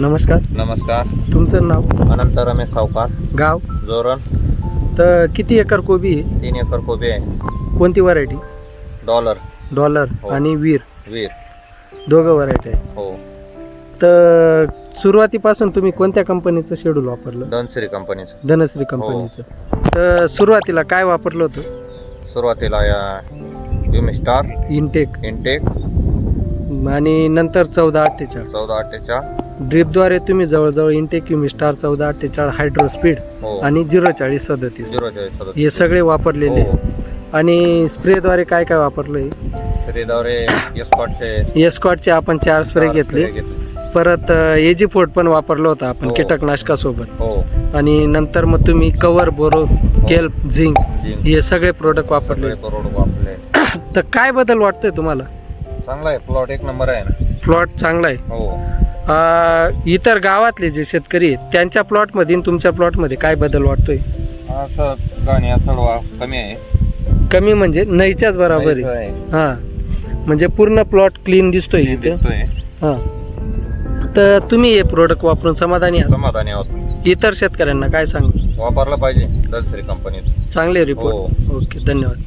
नमस्कार. नमस्कार. तुमचं नाव? अनंत रमेश सावकार, गाव? जोरण. तर किती एकर कोबी आहे? 3 एकर कोबी आहे. कोणती व्हरायटी? डॉलर हो. आणि वीर वीर. दोघं व्हरायटी आहे. हो. तर सुरुवातीपासून तुम्ही कोणत्या कंपनीचं शेड्यूल वापरलं? धनश्री कंपनीचं. धनश्री कंपनीचं. तर सुरुवातीला काय वापरलं होतं? सुरुवातीला या युमिस्टार इनटेक इनटेक आणि नंतर 1448. 1448. ड्रिपद्वारे तुम्ही जवळजवळ इनटेक युमिस्टार 1448 हायड्रो स्पीड हो. आणि 04037 04037 हे सगळे वापरलेले हो. आणि स्प्रेद्वारे काय काय वापरलंय? श्रीद्वारे एस्कॉटचे एस्कॉटचे आपण 4 स्प्रे घेतले. परत एजी फोर्ट पण वापरलं होतं आपण हो. कीटकनाशकासोबत. हो. आणि नंतर मग तुम्ही कवर बोरो केल्प झिंक हे सगळे प्रोडक्ट वापरले. प्रोडक्ट वापरले. तर काय बदल वाटतोय तुम्हाला? चांगला आहे. प्लॉट एक नंबर आहे ना. प्लॉट चांगला आहे. हो. इतर गावातले जे शेतकरी आहेत त्यांच्या प्लॉटमध्ये आणि तुमच्या प्लॉटमध्ये काय बदल वाटतोय? असं गाणी चढवा कमी आहे. कमी म्हणजे नईच्याच बरोबर आहे. हा, म्हणजे पूर्ण प्लॉट क्लीन दिसतोय इथे. हा, तर तुम्ही हे प्रोडक्ट वापरून समाधानी आहात? इतर शेतकऱ्यांना काय सांगू? वापरलं पाहिजे धनश्री कंपनीत. चांगले रिपोर्ट. ओके, धन्यवाद.